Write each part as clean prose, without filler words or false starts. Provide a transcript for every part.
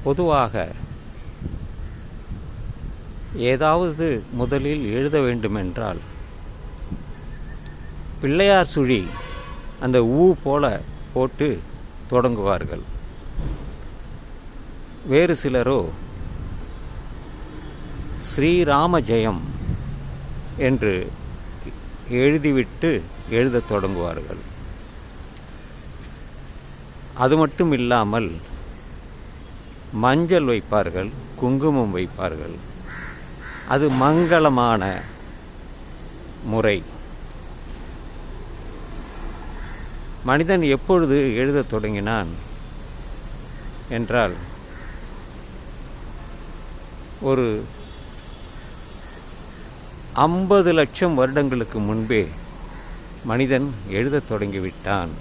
பொதுவாக ஏதாவது முதலில் எழுத வேண்டுமென்றால் பிள்ளையார் சுழி அந்த ஊ போல போட்டு தொடங்குவார்கள். வேறு சிலரோ ஸ்ரீராம ஜெயம் என்று எழுதிவிட்டு எழுதத் தொடங்குவார்கள். அது மட்டும் இல்லாமல் மஞ்சள் வைப்பார்கள், குங்குமம் வைப்பார்கள். அது மங்களமான முறை. மனிதன் எப்பொழுது எழுதத் தொடங்கினான் என்றால் ஒரு 50 லட்சம் வருடங்களுக்கு முன்பே மனிதன் எழுதத் தொடங்கிவிட்டான்.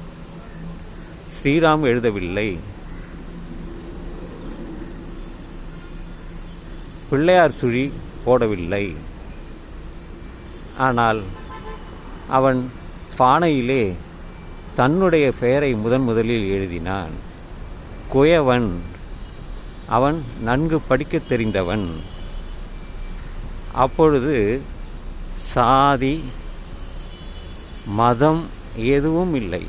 ஸ்ரீராம் எழுதவில்லை, பிள்ளையார் சுழி போடவில்லை. ஆனால் அவன் பானையிலே தன்னுடைய பெயரை முதலில் எழுதினான். குயவன், அவன் நன்கு படிக்கத் தெரிந்தவன். அப்பொழுது சாதி மதம் எதுவும் இல்லை.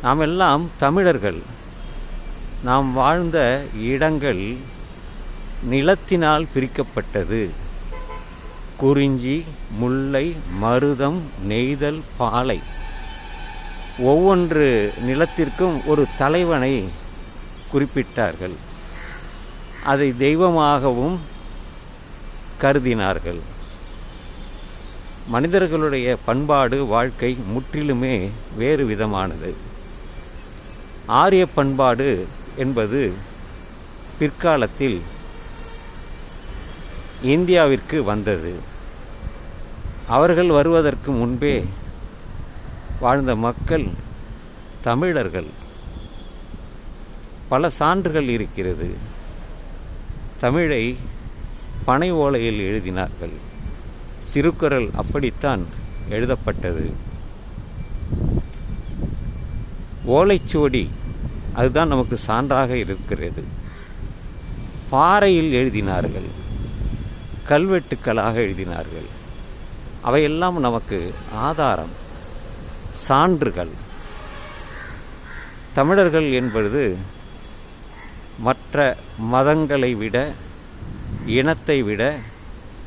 நாம் எல்லாம் தமிழர்கள். நாம் வாழ்ந்த இடங்கள் நிலத்தினால் பிரிக்கப்பட்டது. குறிஞ்சி, முல்லை, மருதம், நெய்தல், பாலை, ஒவ்வொன்று நிலத்திற்கும் ஒரு தலைவனை குறிப்பிட்டார்கள். அதை தெய்வமாகவும் கருதினார்கள். மனிதர்களுடைய பண்பாடு, வாழ்க்கை முற்றிலுமே வேறு விதமானது. ஆரிய பண்பாடு என்பது பிற்காலத்தில் இந்தியாவிற்கு வந்தது. அவர்கள் வருவதற்கு முன்பே வாழ்ந்த மக்கள் தமிழர்கள். பல சான்றுகள் இருக்கிறது. தமிழை பனை ஓலையில் எழுதினார்கள். திருக்குறள் அப்படித்தான் எழுதப்பட்டது. ஓலைச்சுவடி அதுதான் நமக்கு சான்றாக இருக்கிறது. பாறையில் எழுதினார்கள், கல்வெட்டுக்களாக எழுதினார்கள். அவையெல்லாம் நமக்கு ஆதாரம், சான்றுகள். தமிழர்கள் என்பது மற்ற மதங்களை விட, இனத்தை விட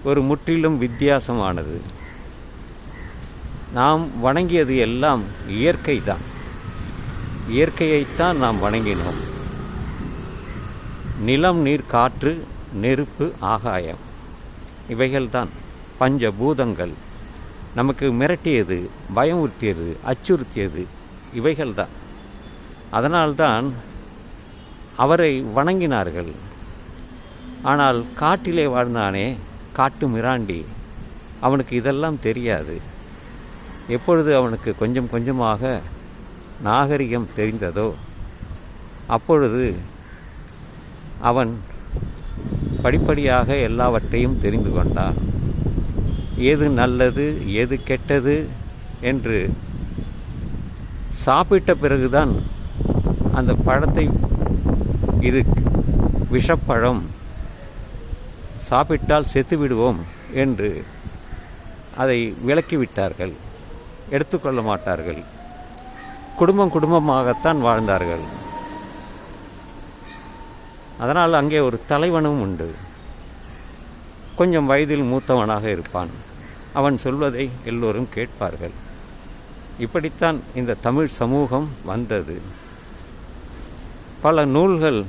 ஒரு முற்றிலும் வித்தியாசமானது. நாம் வணங்கியது எல்லாம் இயற்கை தான். இயற்கையைத்தான் நாம் வணங்கினோம். நிலம், நீர், காற்று, நெருப்பு, ஆகாயம், இவைகள்தான் பஞ்சபூதங்கள். நமக்கு மிரட்டியது, பயமுறுத்தியது, அச்சுறுத்தியது இவைகள்தான். அதனால்தான் அவரை வணங்கினார்கள். ஆனால் காட்டிலே வாழ்ந்தானே காட்டு மிராண்டி, அவனுக்கு இதெல்லாம் தெரியாது. எப்பொழுது அவனுக்கு கொஞ்சம் கொஞ்சமாக நாகரிகம் தெரிந்ததோ அப்பொழுது அவன் படிப்படியாக எல்லாவற்றையும் தெரிந்து கொண்டான். எது நல்லது, எது கெட்டது என்று சாப்பிட்ட பிறகுதான் அந்த பழத்தை, இது விஷப்பழம், சாப்பிட்டால் செத்துவிடுவோம் என்று அதை விலக்கிவிட்டார்கள். எடுத்துக்கொள்ள மாட்டார்கள். குடும்பமாகத்தான் வாழ்ந்தார்கள். அதனால் அங்கே ஒரு தலைவனும் உண்டு. கொஞ்சம் வயதில் மூத்தவனாக இருப்பான். அவன் சொல்வதை எல்லோரும் கேட்பார்கள். இப்படித்தான் இந்த தமிழ் சமூகம் வந்தது. பல நூல்கள்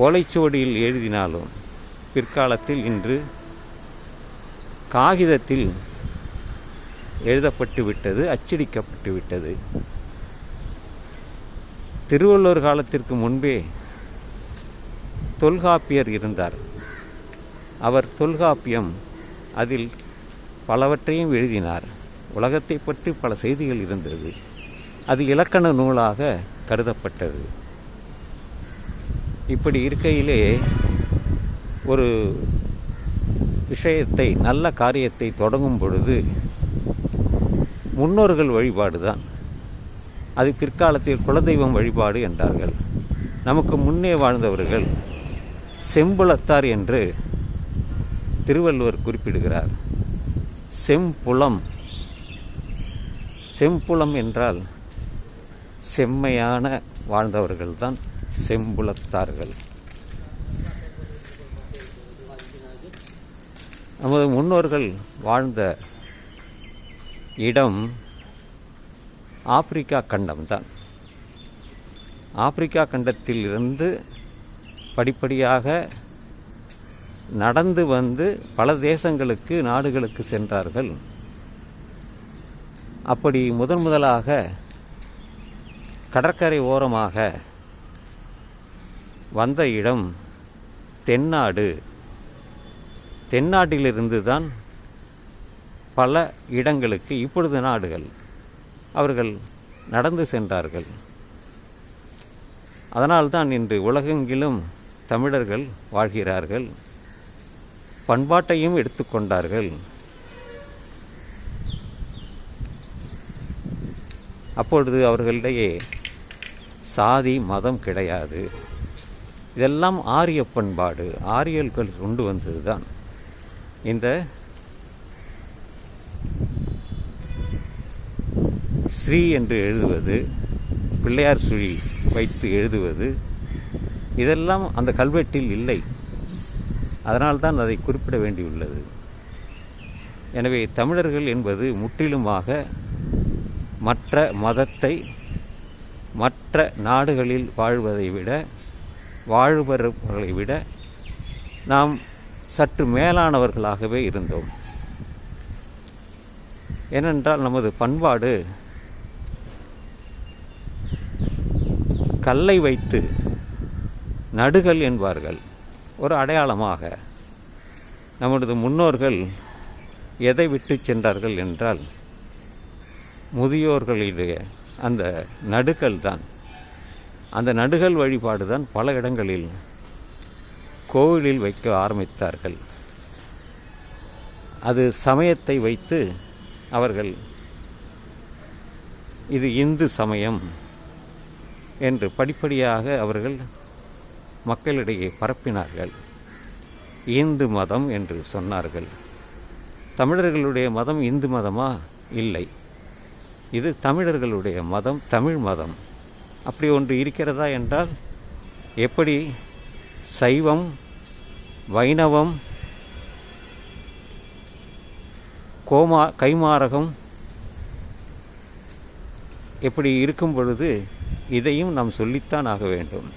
ஓலைச்சுவடியில் எழுதினாலும் பிற்காலத்தில் இன்று காகிதத்தில் எழுதப்பட்டு விட்டது, அச்சடிக்கப்பட்டு விட்டது. திருவள்ளுவர் காலத்திற்கு முன்பே தொல்காப்பியர் இருந்தார். அவர் தொல்காப்பியம், அதில் பலவற்றையும் எழுதினார். உலகத்தை பற்றி பல செய்திகள் இருந்தது. அது இலக்கண நூலாக கருதப்பட்டது. இப்படி இருக்கையிலே ஒரு விஷயத்தை, நல்ல காரியத்தை தொடங்கும் பொழுது முன்னோர்கள் வழிபாடு தான். அது பிற்காலத்தில் குலதெய்வம் வழிபாடு என்றார்கள். நமக்கு முன்னே வாழ்ந்தவர்கள் செம்புலத்தார் என்று திருவள்ளுவர் குறிப்பிடுகிறார். செம்புலம், செம்புலம் என்றால் செம்மையான வாழ்ந்தவர்கள்தான் செம்புலத்தார்கள். நமது முன்னோர்கள் வாழ்ந்த இடம் ஆப்பிரிக்கா கண்டம்தான். ஆப்பிரிக்கா கண்டத்தில் இருந்து படிப்படியாக நடந்து வந்து பல தேசங்களுக்கு, நாடுகளுக்கு சென்றார்கள். அப்படி முதலாக கடற்கரை ஓரமாக வந்த இடம் தென்னாடு. தென்னாட்டிலிருந்து தான் பல இடங்களுக்கு, இப்பொழுது நாடுகள், அவர்கள் நடந்து சென்றார்கள். அதனால்தான் இன்று உலகெங்கிலும் தமிழர்கள் வாழ்கிறார்கள். பண்பாட்டையும் எடுத்துக்கொண்டார்கள். அப்பொழுது அவர்களிடையே சாதி மதம் கிடையாது. இதெல்லாம் ஆரிய பண்பாடு, ஆரியர்கள் கொண்டு வந்தது தான். இந்த ஸ்ரீ என்று எழுதுவது, பிள்ளையார் சுழி வைத்து எழுதுவது, இதெல்லாம் அந்த கல்வெட்டில் இல்லை. அதனால்தான் அதை குறிப்பிட வேண்டியுள்ளது. எனவே தமிழர்கள் என்பது முற்றிலுமாக மற்ற மதத்தை, மற்ற நாடுகளில் வாழ்பவர்களை விட நாம் சற்று மேலானவர்களாகவே இருந்தோம். ஏனென்றால் நமது பண்பாடு கல்லை வைத்து, நடுகல் என்பார்கள், ஒரு அடையாளமாக நமது முன்னோர்கள் எதை விட்டு சென்றார்கள் என்றால் முதியோர்களுடைய அந்த நடுகல் தான். அந்த நடுகல் வழிபாடு தான் பல இடங்களில் கோவிலில் வைக்க ஆரம்பித்தார்கள். அது சமயத்தை வைத்து அவர்கள் இது இந்து சமயம் என்று படிப்படியாக அவர்கள் மக்களிடையே பரப்பினார்கள். இந்து மதம் என்று சொன்னார்கள். தமிழர்களுடைய மதம் இந்து மதமா? இல்லை, இது தமிழர்களுடைய மதம், தமிழ் மதம். அப்படி ஒன்று இருக்கிறதா என்றால் எப்படி சைவம், வைணவம், கைமாரகம் எப்படி இருக்கும் பொழுது இதையும் நாம் சொல்லித்தான் ஆக வேண்டும்.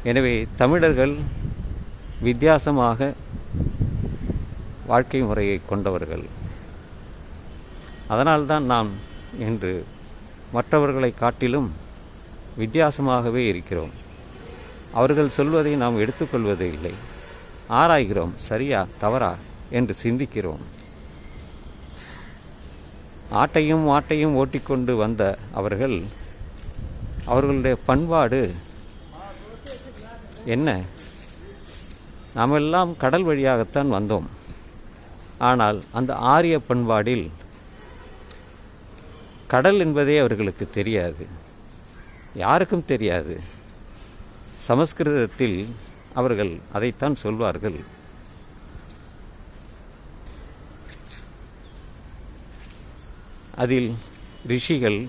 எனவே தமிழர்கள் வித்தியாசமாக வாழ்க்கை முறையை கொண்டவர்கள். அதனால்தான் நாம் இன்று மற்றவர்களை காட்டிலும் வித்தியாசமாகவே இருக்கிறோம். அவர்கள் சொல்வதை நாம் எடுத்துக்கொள்வதே இல்லை. ஆராய்கிறோம், சரியா தவறா என்று சிந்திக்கிறோம். ஆட்டையும் மாட்டையும் ஓட்டிக்கொண்டு வந்த அவர்களுடைய பண்பாடு என்ன? நாமெல்லாம் கடல் வழியாகத்தான் வந்தோம். ஆனால் அந்த ஆரிய பண்பாடில் கடல் என்பதே அவர்களுக்கு தெரியாது, யாருக்கும் தெரியாது. சமஸ்கிருதத்தில் அவர்கள் அதைத்தான் சொல்வார்கள். அதில் ரிஷிகள்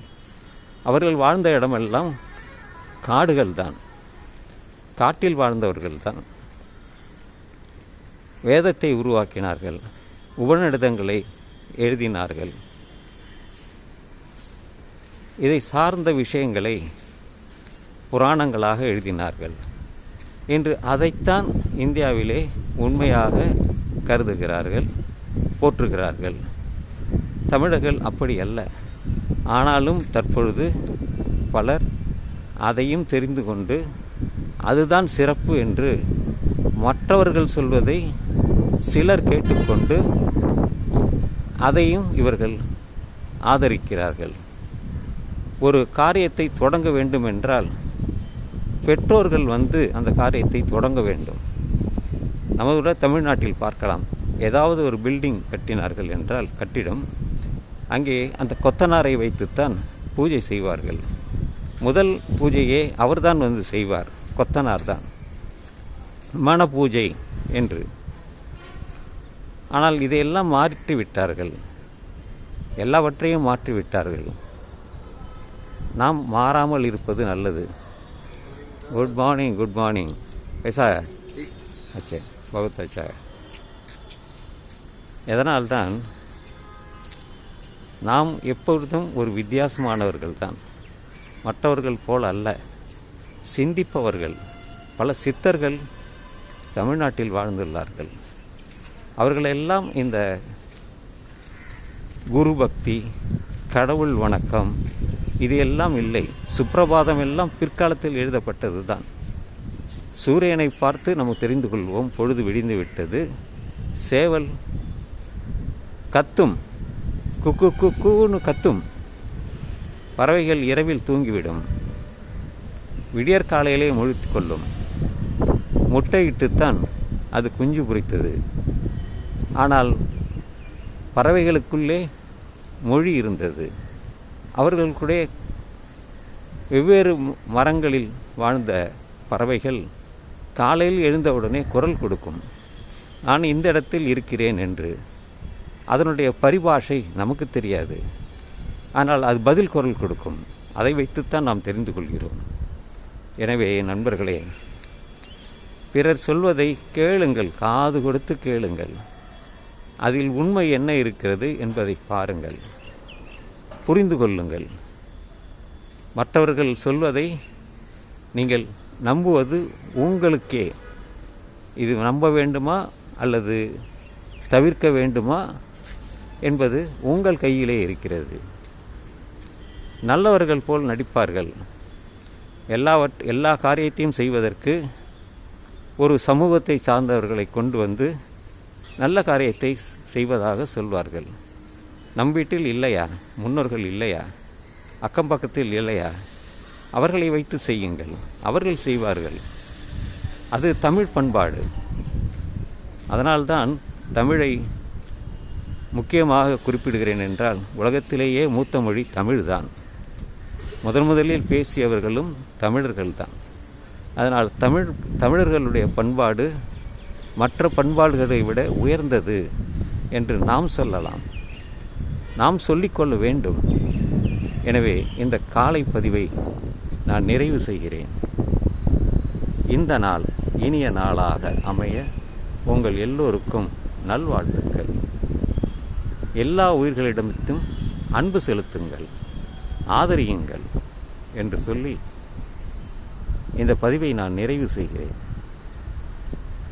அவர்கள் வாழ்ந்த இடமெல்லாம் காடுகள்தான், காட்டில் வாழ்ந்தவர்கள்தான். வேதத்தை உருவாக்கினார்கள், உபநிடதங்களை எழுதினார்கள். இதை சார்ந்த விஷயங்களை புராணங்களாக எழுதினார்கள். இன்று அதைத்தான் இந்தியாவிலே உண்மையாக கருதுகிறார்கள், போற்றுகிறார்கள். தமிழர்கள் அப்படி அல்ல. ஆனாலும் தற்பொழுது பலர் அதையும் தெரிந்து கொண்டு அதுதான் சிறப்பு என்று மற்றவர்கள் சொல்வதை சிலர் கேட்டுக்கொண்டு அதையும் இவர்கள் ஆதரிக்கிறார்கள். ஒரு காரியத்தை தொடங்க வேண்டும் என்றால் பெற்றோர்கள் அந்த காரியத்தை தொடங்க வேண்டும். நமது தமிழ்நாட்டில் பார்க்கலாம், ஏதாவது ஒரு பில்டிங் கட்டினார்கள் என்றால், கட்டிடம், அங்கே அந்த கொத்தனாரை வைத்துத்தான் பூஜை செய்வார்கள். முதல் பூஜையே அவர்தான் வந்து செய்வார், கொத்தனார் தான், மன பூஜை என்று. ஆனால் இதையெல்லாம் மாற்றிவிட்டார்கள், எல்லாவற்றையும் மாற்றிவிட்டார்கள். நாம் மாறாமல் இருப்பது நல்லது. Good morning, good morning. பைசா அச்சே பகுத் அச்சா. எதனால்தான் நாம் எப்பொழுதும் ஒரு வித்தியாசமானவர்கள் தான், மற்றவர்கள் போல் அல்ல, சிந்திப்பவர்கள். பல சித்தர்கள் தமிழ்நாட்டில் வாழ்ந்துள்ளார்கள். அவர்களெல்லாம் இந்த குரு பக்தி, கடவுள் வணக்கம் இது எல்லாம் இல்லை. சுப்பிரபாதம் எல்லாம் பிற்காலத்தில் எழுதப்பட்டது தான். சூரியனை பார்த்து நம்ம தெரிந்து கொள்வோம் பொழுது விடிந்து விட்டது. சேவல் கத்தும், குக்கு குக்குன்னு கத்தும். பறவைகள் இரவில் தூங்கிவிடும், விடியற்காலையிலே முழித்து கொள்ளும். முட்டையிட்டுத்தான் அது குஞ்சு பொரித்தது. ஆனால் பறவைகளுக்குள்ளே மொழி இருந்தது. அவர்கள் கூட வெவ்வேறு மரங்களில் வாழ்ந்த பறவைகள் காலையில் எழுந்தவுடனே குரல் கொடுக்கும், நான் இந்த இடத்தில் இருக்கிறேன் என்று. அதனுடைய பரிபாஷை நமக்கு தெரியாது, ஆனால் அது பதில் குரல் கொடுக்கும். அதை வைத்துத்தான் நாம் தெரிந்து கொள்கிறோம். எனவே நண்பர்களே, பிறர் சொல்வதை கேளுங்கள், காது கொடுத்து கேளுங்கள். அதில் உண்மை என்ன இருக்கிறது என்பதை பாருங்கள், புரிந்து கொள்ளுங்கள். மற்றவர்கள் சொல்வதை நீங்கள் நம்புவது உங்களுக்கே. இது நம்ப வேண்டுமா அல்லது தவிர்க்க வேண்டுமா என்பது உங்கள் கையிலே இருக்கிறது. நல்லவர்கள் போல் நடிப்பார்கள். எல்லா காரியத்தையும் செய்வதற்கு ஒரு சமூகத்தை சார்ந்தவர்களை கொண்டு வந்து நல்ல காரியத்தை செய்வதாக சொல்வார்கள். நம் வீட்டில் இல்லையா, முன்னோர்கள் இல்லையா, அக்கம் பக்கத்தில் இல்லையா, அவர்களை வைத்து செய்யுங்கள், அவர்கள் செய்வார்கள். அது தமிழ் பண்பாடு. அதனால்தான் தமிழை முக்கியமாக குறிப்பிடுகிறேன் என்றால், உலகத்திலேயே மூத்த மொழி தமிழ்தான். முதலில் பேசியவர்களும் தமிழர்கள்தான். அதனால் தமிழர்களுடைய பண்பாடு மற்ற பண்பாடுகளை விட உயர்ந்தது என்று நாம் சொல்லலாம், நாம் சொல்லிக்கொள்ள வேண்டும். எனவே இந்த காலை பதிவை நான் நிறைவு செய்கிறேன். இந்த நாள் இனிய நாளாக அமைய உங்கள் எல்லோருக்கும் நல்வாழ்த்துக்கள். எல்லா உயிர்களிடமிருந்தும் அன்பு செலுத்துங்கள், ஆதரியுங்கள் என்று சொல்லி இந்த பதிவை நான் நிறைவு செய்கிறேன்.